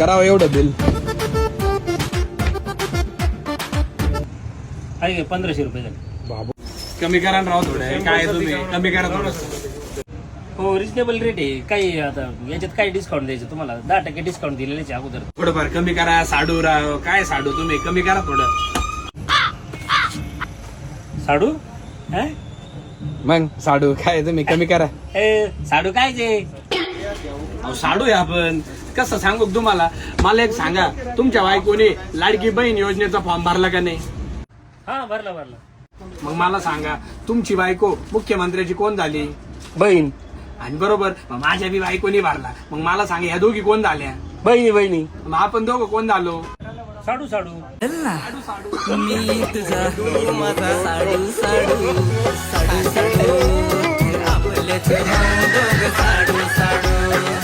करावं एवढं बिल. आहे 1500 रुपये झाले. बाबू कमी करा ना राव थोडं. काय तुम्ही कमी करा थोडं. हो रिजनेबल रेट आहे. काही आता याच्यात काही डिस्काउंट द्यायचं तुम्हाला 10% डिस्काउंट दिलेले अगोदर. थोडंफार कमी करा. साडू राव काय साडू तुम्ही कमी करा थोडं. साडू हा? मग साडू काय तुम्ही कमी करा. साडू काय जे अहो साडू आहे आपण. कसं सांगू तुम्हाला. मला एक सांगा तुमच्या बायकोने लाडकी बहीण योजनेचा फॉर्म भरला का नाही. हा भरला. मग मला सांगा तुमची बायको मुख्यमंत्र्याची कोण झाली. बहीण आणि बरोबर मग माझ्या बी बायकोनी भरला. मग मला सांगा ह्या दोघी कोण झाल्या. बहिणी मग आपण दोघं कोण झालो. साडू मी तुझा माझा साडू साडू साडू साडू आपल्याचे साडू साडू